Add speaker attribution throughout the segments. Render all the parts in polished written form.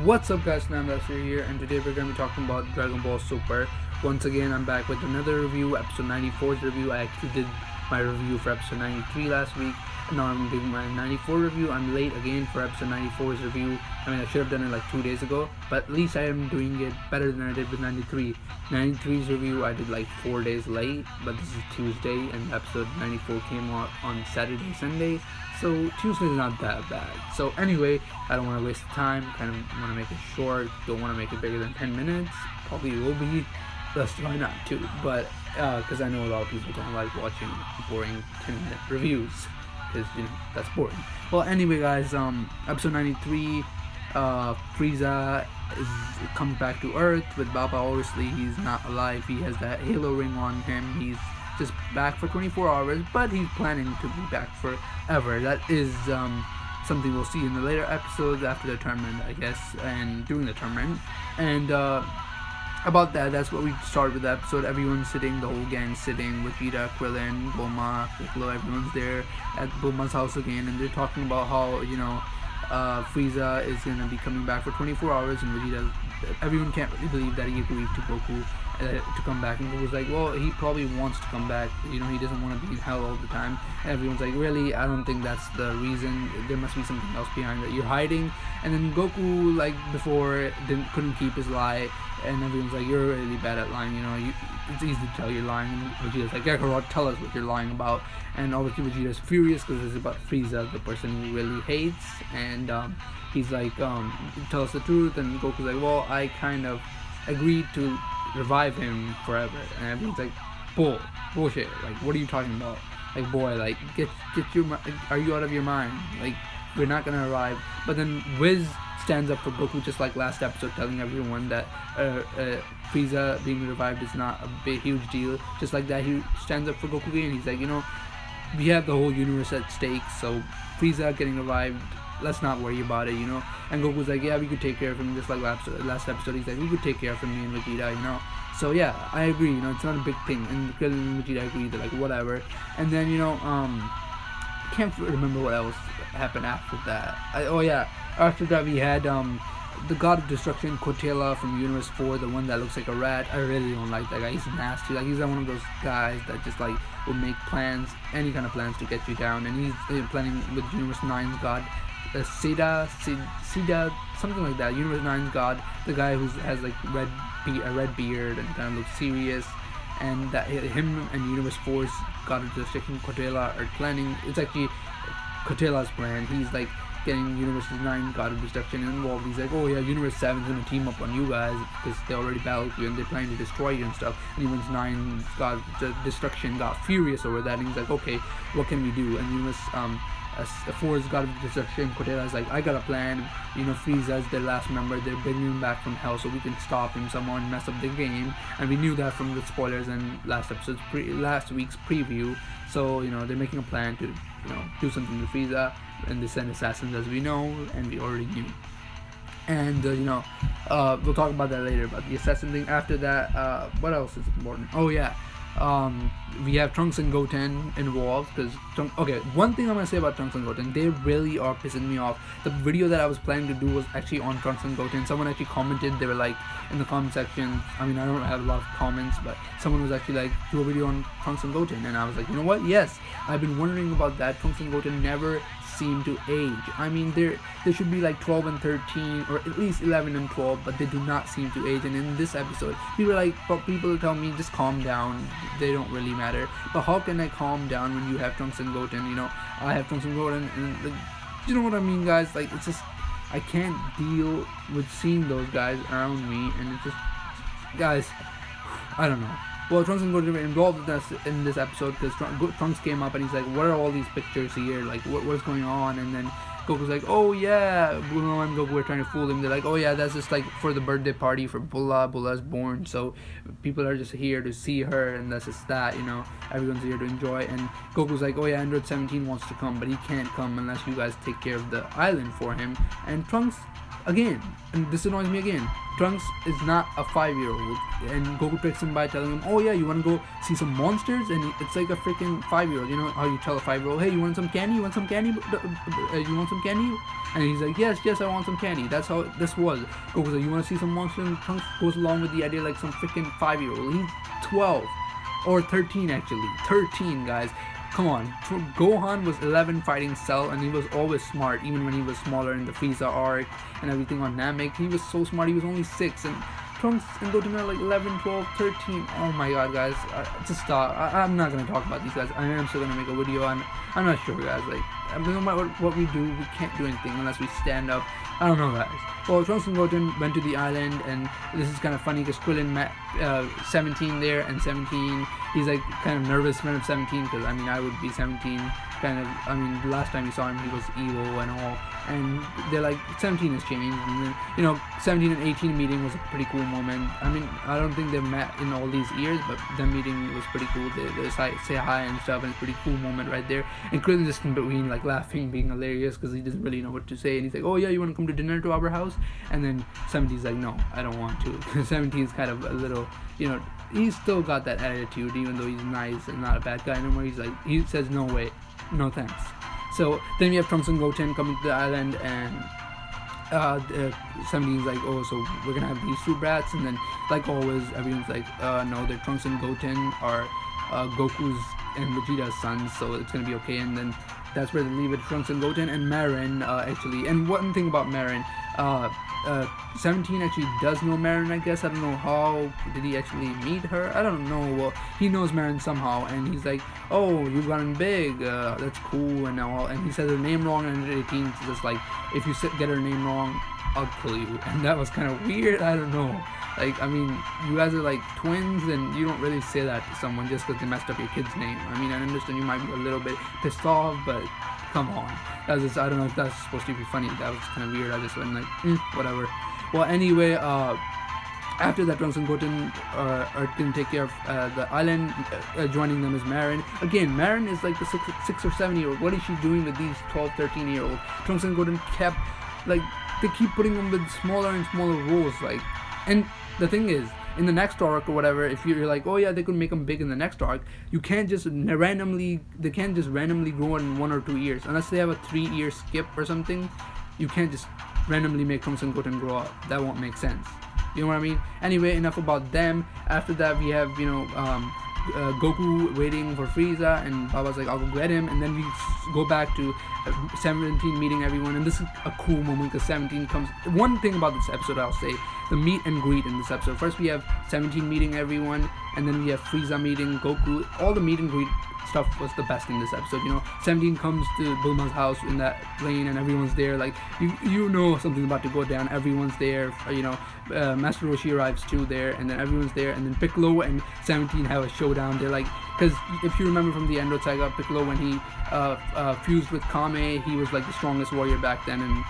Speaker 1: What's up guys, Namdasir here, and today we're going to be talking about Dragon Ball Super. Once again, I'm back with another review, episode 94's review. I actually did my review for episode 93 last week, and now I'm doing my 94 review. I'm late again for episode 94's review. I mean, I should have done it like 2 days ago, but at least I am doing it better than I did with 93. 93's review I did like 4 days late, but this is Tuesday, and episode 94 came out on Saturday, Sunday. So Tuesday's not that bad. So anyway, I don't want to waste time. Kind of want to make it short. Don't want to make it bigger than 10 minutes. Probably will be. Let's try not to. But because I know a lot of people don't like watching boring 10-minute reviews, because that's boring. Well, anyway, guys, episode 93, Frieza comes back to Earth with Baba. Obviously, he's not alive. He has that halo ring on him. He's just back for 24 hours, but he's planning to be back forever. That is something we'll see in the later episodes after the tournament, I guess, and during the tournament. And about that's what we start with the episode. Everyone's sitting, the whole gang's sitting, Vegeta, Krillin, Bulma, Piccolo, everyone's there at Bulma's house again, and they're talking about how, Frieza is going to be coming back for 24 hours, and Vegeta, everyone can't really believe that he agreed to Goku to come back, and Goku's like, well, he probably wants to come back, he doesn't want to be in hell all the time. And everyone's like, really? I don't think that's the reason. There must be something else behind that you're hiding. And then Goku, like before, couldn't keep his lie, and everyone's like, you're really bad at lying, it's easy to tell you're lying. And Vegeta's like, Kakarot, tell us what you're lying about. And obviously Vegeta's furious because it's about Frieza, the person he really hates, and he's like, tell us the truth. And Goku's like, well, I kind of agreed to revive him forever. And everyone's like, bullshit, like, what are you talking about? Like, boy, like, get are you out of your mind? Like, we're not gonna arrive. But then Wiz stands up for Goku, just like last episode, telling everyone that Frieza being revived is not a big huge deal. Just like that, he stands up for Goku again. He's like, we have the whole universe at stake, so Frieza getting revived, let's not worry about it, And Goku's like, yeah, we could take care of him, just like last episode. He's like, we could take care of him, me and Vegeta, So yeah, I agree, it's not a big thing. And Krillin and Vegeta agree, they're like, whatever. And then, can't remember what else happened after that. After that we had the God of Destruction, Cortella from Universe 4, the one that looks like a rat. I really don't like that guy. He's nasty. Like, he's one of those guys that just like will make plans, any kind of plans to get you down. And he's planning with Universe 9's God, Sida, something like that. Universe 9's God, the guy who has like a red beard and kind of looks serious. And that him and Universe 4's God of Destruction, Cortella, are planning. It's actually Cortella's plan. He's like getting Universe 9 God of Destruction involved. He's like, oh yeah, Universe 7's gonna team up on you guys because they already battled you and they're planning to destroy you and stuff. And Universe 9's God of Destruction got furious over that, and he's like, okay, what can we do? And Universe 4's God of Destruction, Cortella's like, I got a plan. Frieza's their last member. They're bringing him back from hell so we can stop him somehow and mess up the game. And we knew that from the spoilers and last week's preview. So they're making a plan to do something to Frieza, and they send assassins, as we know, and we already knew. And we'll talk about that later, about the assassin thing. After that, what else is important? Oh yeah, we have Trunks and Goten involved, because one thing I'm gonna say about Trunks and Goten, they really are pissing me off. The video that I was planning to do was actually on Trunks and Goten. Someone actually commented, they were like, in the comment section, I mean, I don't have a lot of comments, but someone was actually like, do a video on Trunks and Goten. And I was like, you know what, yes, I've been wondering about that. Trunks and Goten never seem to age. I mean, they should be like 12 and 13, or at least 11 and 12, but they do not seem to age. And in this episode, people tell me, just calm down, they don't really matter. But how can I calm down when you have Trunks and Goten? I have Trunks and Goten, and like, you know what I mean, guys? Like, it's just, I can't deal with seeing those guys around me, and it's just, guys, I don't know. Well, Trunks and Goten were involved with us in this episode because Trunks came up and he's like, what are all these pictures here? Like, what's going on? And then Goku's like, oh yeah, Bulma and Goku were trying to fool him. They're like, oh yeah, that's just like for the birthday party for Bulla. Bulla's born, so people are just here to see her, and that's just that, everyone's here to enjoy. And Goku's like, oh yeah, Android 17 wants to come, but he can't come unless you guys take care of the island for him. And Trunks again, and this annoys me again. Trunks is not a 5-year-old, and Goku tricks him by telling him, "Oh yeah, you want to go see some monsters?" And it's like a freaking 5-year-old. You know how you tell a 5-year-old, "Hey, you want some candy? You want some candy? You want some candy?" And he's like, "Yes, I want some candy." That's how this was. Goku's like, "You want to see some monsters?" And Trunks goes along with the idea like some freaking 5-year-old. He's 12 or 13 actually. 13, guys. Come on, Gohan was 11 fighting Cell, and he was always smart, even when he was smaller in the Frieza arc and everything on Namek. He was so smart, he was only 6, and Trunks and Goten are like 11, 12, 13. Oh my god, guys, just stop. I'm not gonna talk about these guys. I am still gonna make a video, and I'm not sure, guys. Like, no matter what we do, we can't do anything unless we stand up. I don't know, guys. Well, Trunks and Goten went to the island, and this is kind of funny because Krillin met 17 there, and 17, he's like kind of nervous in front of 17, because I mean, I would be 17, kind of. I mean, the last time we saw him, he was evil and all, and they're like, 17 has changed, and then, you know, 17 and 18 meeting was a pretty cool moment. I mean, I don't think they've met in all these years, but them meeting was pretty cool. They say hi and stuff, and it's a pretty cool moment right there. And Krillin just in between, like, laughing, being hilarious, because he doesn't really know what to say, and he's like, "Oh yeah, you want to come to dinner to our house?" And then 17's like, "No, I don't want to." 17's kind of a little, you know, he's still got that attitude, even though he's nice and not a bad guy anymore. He's like, he says, "No way, no thanks." So then we have Trunks and Goten coming to the island, and 17's like, "Oh, so we're gonna have these two brats?" And then, like always, everyone's like, "No, they're Trunks and Goten are Goku's and Vegeta's sons, so it's gonna be okay." And then that's where they leave it. Trunks and Goten and Marin, actually. And one thing about Marin, 17 actually does know Marin, I guess. I don't know how did he actually meet her. I don't know. Well, he knows Marin somehow, and he's like, "Oh, you've gotten big. That's cool and all." And he says her name wrong, and 18 is just like, "If you get her name wrong, I'll kill you." And that was kind of weird. I don't know. Like, I mean, you guys are like twins, and you don't really say that to someone just because they messed up your kid's name. I mean, I understand you might be a little bit pissed off, but come on. That was just, I don't know if that's supposed to be funny. That was kind of weird. I just went like, whatever. Well, anyway, after that, Trunks and Goten are going to take care of the island. Joining them is Marin. Again, Marin is like the 6 or 7-year-old. What is she doing with these 12, 13-year-olds? Trunks and Goten kept, like, they keep putting them with smaller and smaller roles, like, and the thing is, in the next arc or whatever, if you're like, "Oh yeah, they could make them big in the next arc," you can't just randomly grow in 1 or 2 years, unless they have a 3-year skip or something. You can't just randomly make Trunks and Goten grow up. That won't make sense. You know what I mean? Anyway, enough about them. After that, we have, you know, Goku waiting for Frieza, and Baba's like, "I'll go get him." And then we go back to 17 meeting everyone, and this is a cool moment because 17 comes. One thing about this episode, I'll say, the meet and greet in this episode. First, we have 17 meeting everyone, and then we have Frieza meeting Goku. All the meet and greet stuff was the best in this episode. You know, 17 comes to Bulma's house in that plane, and everyone's there. Like, you know something's about to go down. Everyone's there. You know, Master Roshi arrives too there, and then everyone's there, and then Piccolo and 17 have a showdown. They're like, because if you remember from the Endo saga, Piccolo, when he fused with Kame, he was like the strongest warrior back then, and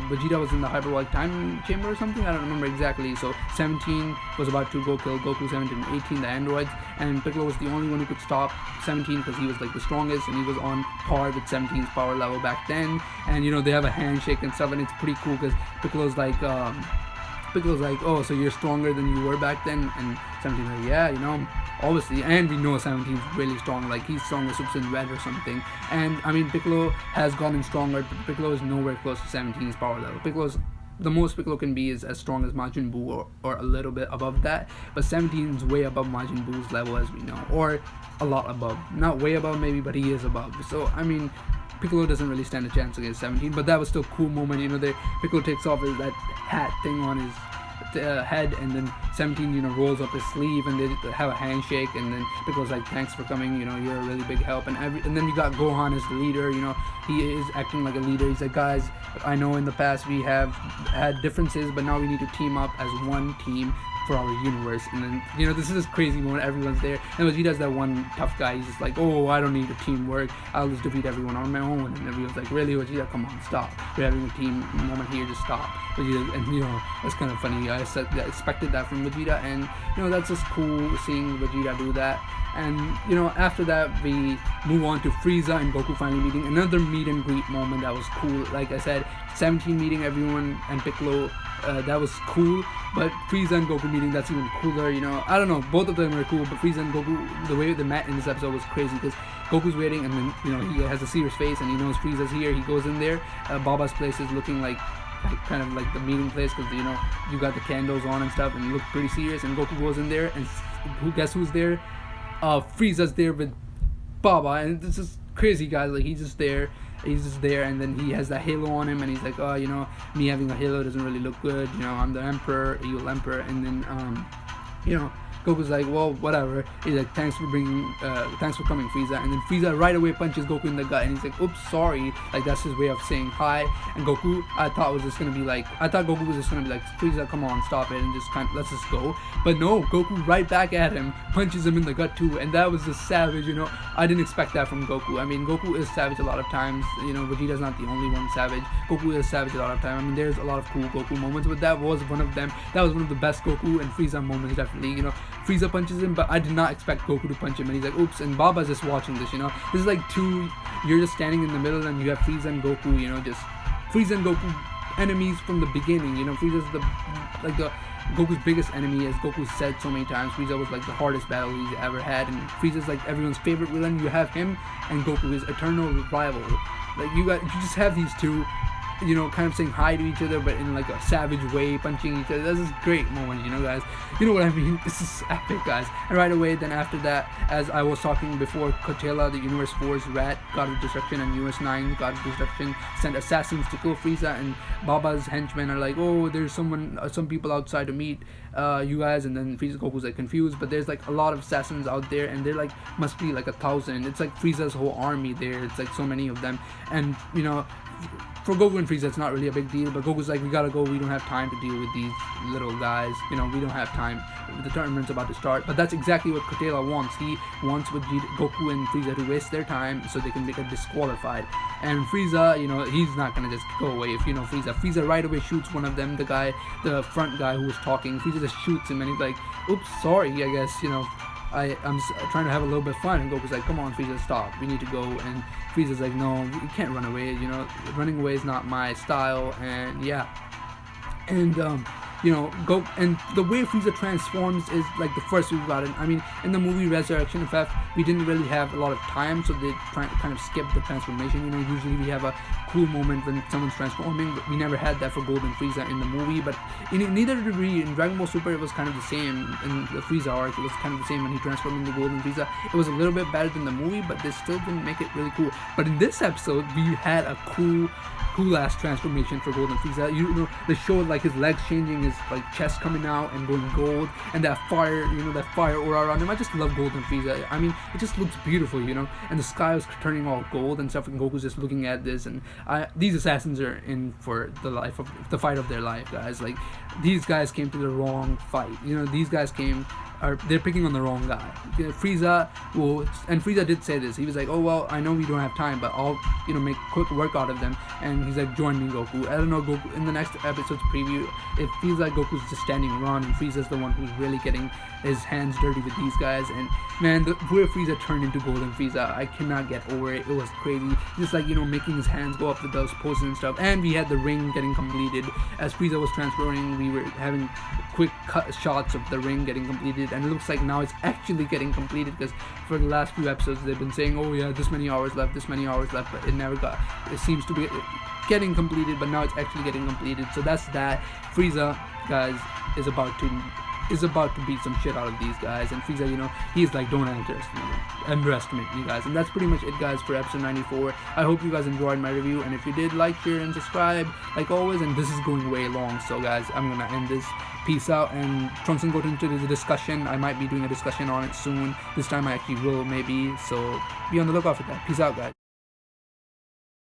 Speaker 1: Vegeta was in the hyperbolic time chamber or something. I don't remember exactly. So 17 was about to go kill Goku, 17 and 18, the androids, and Piccolo was the only one who could stop 17 because he was like the strongest, and he was on par with 17's power level back then. And you know, they have a handshake and stuff, and it's pretty cool because Piccolo's like, "Oh, so you're stronger than you were back then?" And 17's like, "Yeah, you know, obviously." And we know 17's really strong, like he's strong as Super Saiyan Red or something. And I mean, Piccolo has gotten stronger, but Piccolo is nowhere close to 17's power level. The most Piccolo can be is as strong as Majin Buu, or a little bit above that, but 17's way above Majin Buu's level, as we know, or a lot above. Not way above maybe, but he is above. So I mean, Piccolo doesn't really stand a chance against 17, but that was still a cool moment. You know, Piccolo takes off that hat thing on his head, and then 17, you know, rolls up his sleeve, and they have a handshake, and then Piccolo's like, "Thanks for coming, you know, you're a really big help." And then we got Gohan as the leader. You know, he is acting like a leader. He's like, "Guys, I know in the past we have had differences, but now we need to team up as one team for our universe. And then, you know, this is this crazy moment, everyone's there, and Vegeta's that one tough guy. He's just like, oh, I don't need a teamwork, I'll just defeat everyone on my own. And everyone's like, really, Vegeta, come on, stop, we're having a team moment here, just stop. Vegeta, and you know, that's kind of funny. I expected that from Vegeta, and you know, that's just cool seeing Vegeta do that. And you know, after that we move on to Frieza and Goku finally meeting, another meet and greet moment that was cool. Like I said, 17 meeting everyone and Piccolo, that was cool. But Frieza and Goku meeting, that's even cooler. You know, I don't know, both of them are cool, but Frieza and Goku, the way they met in this episode was crazy, because Goku's waiting, and then you know, he has a serious face and he knows Frieza's here. He goes in there, Baba's place is looking like kind of like the meeting place, because you know, you got the candles on and stuff, and it looked pretty serious. And Goku goes in there, and guess who's there? Frieza's there with Baba, and this is crazy, guys. Like, he's just there, and then he has that halo on him, and he's like, oh, you know, me having a halo doesn't really look good, you know, I'm the emperor, evil emperor. And then you know, Goku's like, well, whatever. He's like, thanks for coming, Frieza. And then Frieza right away punches Goku in the gut, and he's like, oops, sorry. Like, that's his way of saying hi. And Goku, I thought Goku was just gonna be like, Frieza, come on, stop it, and just let's just go. But no, Goku right back at him, punches him in the gut too, and that was just savage. You know, I didn't expect that from Goku. I mean, Goku is savage a lot of times. You know, Vegeta's not the only one savage. Goku is savage a lot of time. I mean, there's a lot of cool Goku moments, but that was one of them. That was one of the best Goku and Frieza moments, definitely. You know, Frieza punches him, but I did not expect Goku to punch him, and he's like, oops. And Baba's just watching this. You know, this is like you're just standing in the middle, and you have Frieza and Goku. You know, just Frieza and Goku enemies from the beginning. You know, Frieza's Goku's biggest enemy, as Goku said so many times. Frieza was like the hardest battle he's ever had, and Frieza's like everyone's favorite villain. You have him and Goku, his eternal rival. Like, you just have these two, you know, kind of saying hi to each other, but in like a savage way, punching each other. That's this great moment, you know, guys. You know what I mean? This is epic, guys. And right away, then after that, as I was talking before, Cotella, the Universe 4's rat, God of Destruction, and Universe 9, God of Destruction, sent assassins to kill Frieza, and Baba's henchmen are like, oh, there's some people outside to meet you guys. And then Goku's like confused, but there's like a lot of assassins out there, and they're like, must be like 1,000. It's like Frieza's whole army there. It's like so many of them. And you know, for Goku and Frieza, it's not really a big deal, but Goku's like, we gotta go, we don't have time to deal with these little guys, you know, we don't have time, the tournament's about to start. But that's exactly what Cotella wants. He wants Goku and Frieza to waste their time so they can make it disqualified. And Frieza, you know, he's not gonna just go away. If you know Frieza right away shoots one of them, the front guy who was talking. Frieza just shoots him, and he's like, oops, sorry, I guess, you know, I'm trying to have a little bit of fun. And Goku's like, come on, Frieza, stop, we need to go. And Frieza's like, no, you can't run away, you know, running away is not my style. And yeah, and you know, and the way Frieza transforms is like the first we've gotten. I mean, in the movie Resurrection of F, we didn't really have a lot of time, so they kind of skip the transformation. You know, usually we have a cool moment when someone's transforming, but we never had that for Golden Frieza in the movie. But neither did we in Dragon Ball Super. It was kind of the same in the Frieza arc. It was kind of the same when he transformed into Golden Frieza. It was a little bit better than the movie, but they still didn't make it really cool. But in this episode, we had a cool ass transformation for Golden Frieza. You know, they showed like his legs changing, his like chest coming out and going gold, and that fire, you know, that fire aura around him. I just love Golden Frieza. I mean, it just looks beautiful, you know, and the sky was turning all gold and stuff, and Goku's just looking at this. And these assassins are in for the fight of their life, guys. Like, these guys came to the wrong fight. You know, these guys they're picking on the wrong guy. Frieza and Frieza did say this. He was like, oh, well, I know we don't have time, but I'll, you know, make quick work out of them. And he's like, join me, Goku. I don't know, Goku, in the next episode's preview, it feels like Goku's just standing around, and Frieza's the one who's really getting his hands dirty with these guys. And man, the way Frieza turned into Golden Frieza, I cannot get over it. It was crazy. Just like, you know, making his hands go up to those poses and stuff. And we had the ring getting completed. As Frieza was transferring, we were having quick cut shots of the ring getting completed, and it looks like now it's actually getting completed, because for the last few episodes they've been saying, oh yeah, this many hours left, but it seems to be getting completed, but now it's actually getting completed. So that's that. Frieza, guys, is about to beat some shit out of these guys, and Frieza, you know, he's like, don't underestimate me, guys. And that's pretty much it, guys, for episode 94. I hope you guys enjoyed my review, and if you did, like, share, and subscribe like always. And this is going way long, so guys, I'm gonna end this. Peace out. And Trunks got into the discussion. I might be doing a discussion on it soon. This time I actually will, maybe, so be on the lookout for that. Peace out, guys.